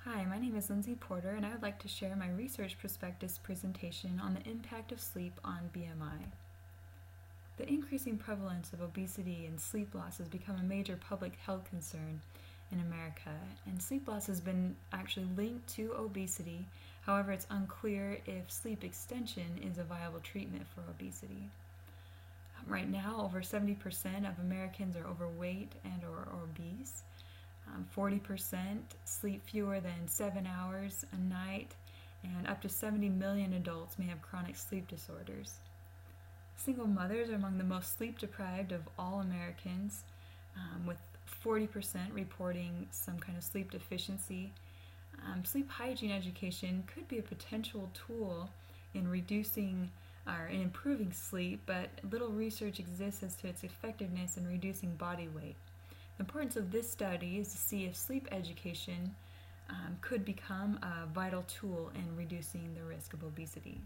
Hi, my name is Lindsy Porter, and I would like to share my research prospectus presentation on the impact of sleep on BMI. The increasing prevalence of obesity and sleep loss has become a major public health concern in America, and sleep loss has been actually linked to obesity. However, it's unclear if sleep extension is a viable treatment for obesity. Right now, over 70% of Americans are overweight and or obese. 40% sleep fewer than 7 hours a night, and up to 70 million adults may have chronic sleep disorders. Single mothers are among the most sleep deprived of all Americans, with 40% reporting some kind of sleep deficiency. Sleep hygiene education could be a potential tool in reducing or in improving sleep, but little research exists as to its effectiveness in reducing body weight. The importance of this study is to see if sleep education could become a vital tool in reducing the risk of obesity.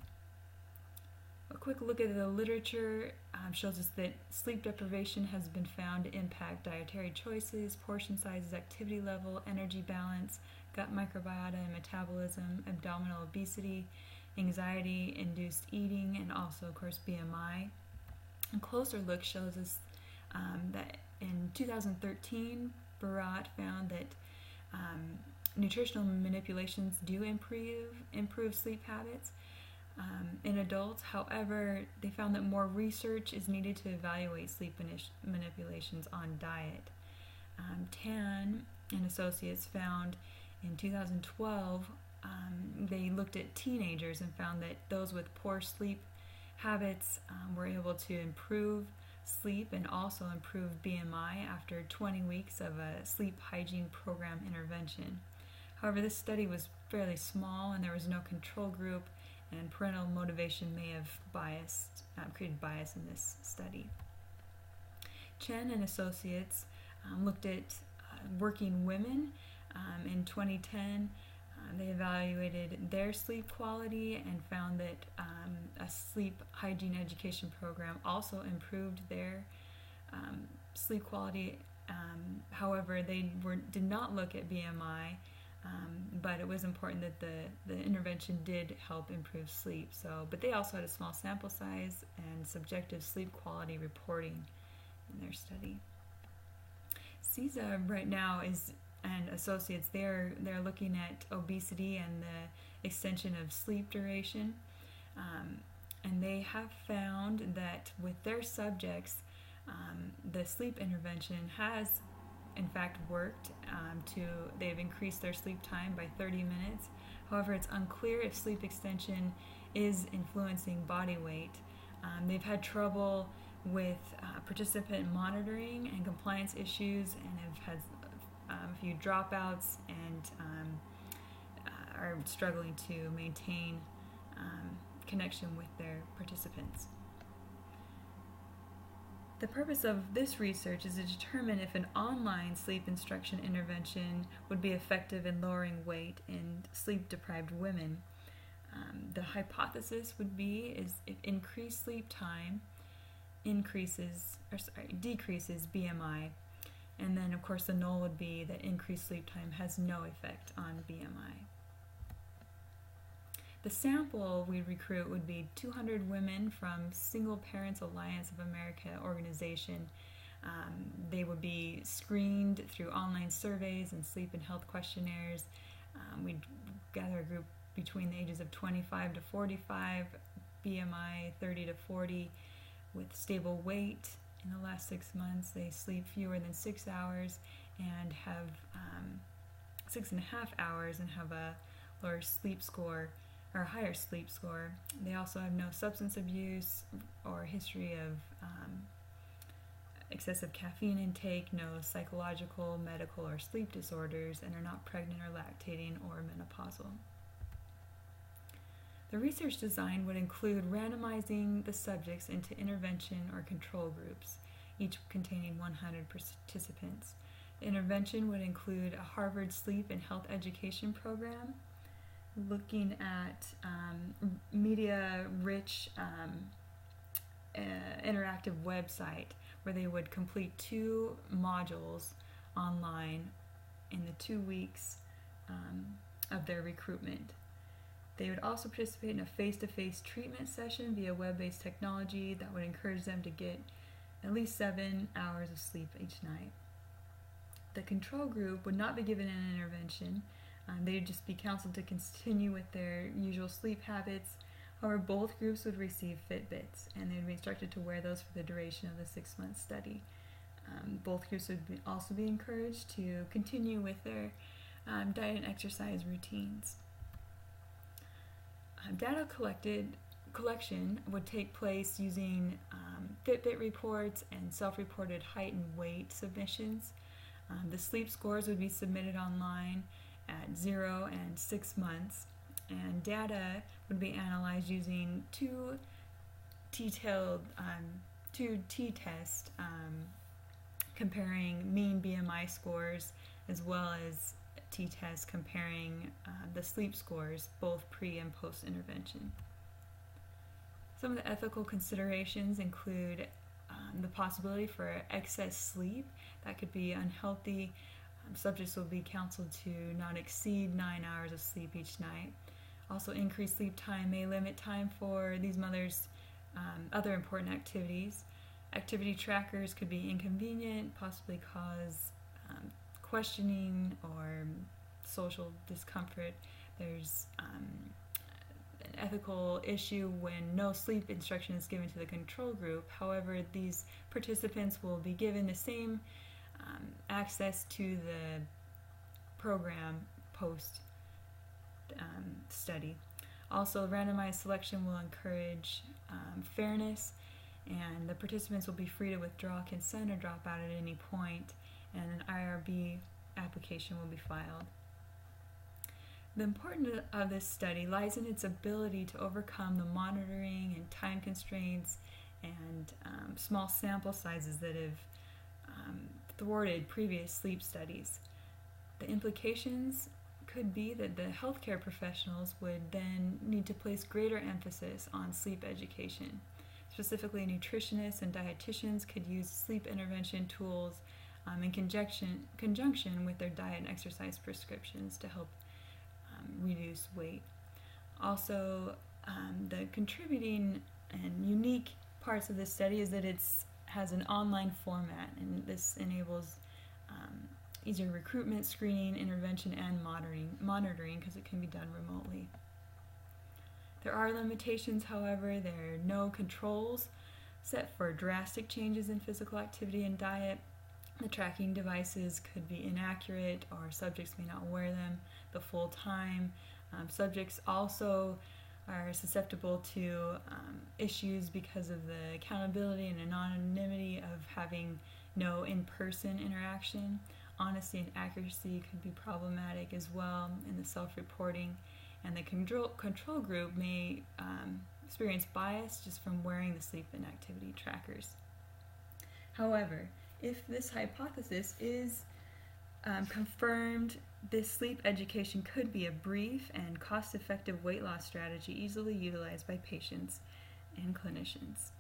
A quick look at the literature shows us that sleep deprivation has been found to impact dietary choices, portion sizes, activity level, energy balance, gut microbiota and metabolism, abdominal obesity, anxiety-induced eating, and also, of course, BMI. A closer look shows us that in 2013, Barat found that nutritional manipulations do improve sleep habits in adults. However, they found that more research is needed to evaluate sleep manipulations on diet. Tan and Associates found in 2012, they looked at teenagers and found that those with poor sleep habits were able to improve sleep and also improve BMI after 20 weeks of a sleep hygiene program intervention. However, this study was fairly small and there was no control group, and parental motivation may have created bias in this study. Chen and Associates looked at working women in 2010. They evaluated their sleep quality and found that a sleep hygiene education program also improved their sleep quality. However, they did not look at BMI, but it was important that the intervention did help improve sleep. But they also had a small sample size and subjective sleep quality reporting in their study. CISA right now and Associates, they're looking at obesity and the extension of sleep duration, and they have found that with their subjects, the sleep intervention has in fact worked. They've increased their sleep time by 30 minutes. However, it's unclear if sleep extension is influencing body weight. They've had trouble with participant monitoring and compliance issues, and have had a few dropouts and are struggling to maintain connection with their participants. The purpose of this research is to determine if an online sleep instruction intervention would be effective in lowering weight in sleep-deprived women. The hypothesis would be is if increased sleep time decreases BMI, and then of course the null would be that increased sleep time has no effect on BMI. The sample we recruit would be 200 women from Single Parents Alliance of America organization. They would be screened through online surveys and sleep and health questionnaires. We'd gather a group between the ages of 25 to 45, BMI 30 to 40, with stable weight. In the last 6 months, they sleep fewer than 6 hours and have 6.5 hours and have a lower sleep score or higher sleep score. They also have no substance abuse or history of excessive caffeine intake, no psychological, medical, or sleep disorders, and are not pregnant or lactating or menopausal. The research design would include randomizing the subjects into intervention or control groups, each containing 100 participants. The intervention would include a Harvard sleep and health education program, looking at media-rich interactive website where they would complete 2 modules online in the 2 weeks of their recruitment. They would also participate in a face-to-face treatment session via web-based technology that would encourage them to get at least 7 hours of sleep each night. The control group would not be given an intervention. They would just be counseled to continue with their usual sleep habits. However, both groups would receive Fitbits, and they would be instructed to wear those for the duration of the 6-month study. Both groups would also be encouraged to continue with their diet and exercise routines. Data collection would take place using Fitbit reports and self-reported height and weight submissions. The sleep scores would be submitted online at 0 and 6 months, and data would be analyzed using two t-tests comparing mean BMI scores, as well as t-tests comparing the sleep scores, both pre and post intervention. Some of the ethical considerations include the possibility for excess sleep that could be unhealthy. Subjects will be counseled to not exceed 9 hours of sleep each night. Also, increased sleep time may limit time for these mothers' other important activities. Activity trackers could be inconvenient, possibly cause questioning or social discomfort. There's an ethical issue when no sleep instruction is given to the control group. However, these participants will be given the same access to the program post study. Also, randomized selection will encourage fairness, and the participants will be free to withdraw consent or drop out at any point, and an IRB application will be filed. The importance of this study lies in its ability to overcome the monitoring and time constraints and small sample sizes that have thwarted previous sleep studies. The implications could be that the healthcare professionals would then need to place greater emphasis on sleep education. Specifically, nutritionists and dietitians could use sleep intervention tools in conjunction with their diet and exercise prescriptions to help reduce weight. Also, the contributing and unique parts of this study is that it has an online format, and this enables easier recruitment, screening, intervention, and monitoring because it can be done remotely. There are limitations, however. There are no controls set for drastic changes in physical activity and diet. The tracking devices could be inaccurate, or subjects may not wear them the full time. Subjects also are susceptible to issues because of the accountability and anonymity of having no in-person interaction. Honesty and accuracy could be problematic as well in the self-reporting, and the control group may experience bias just from wearing the sleep and activity trackers. However, if this hypothesis is confirmed, this sleep education could be a brief and cost-effective weight loss strategy easily utilized by patients and clinicians.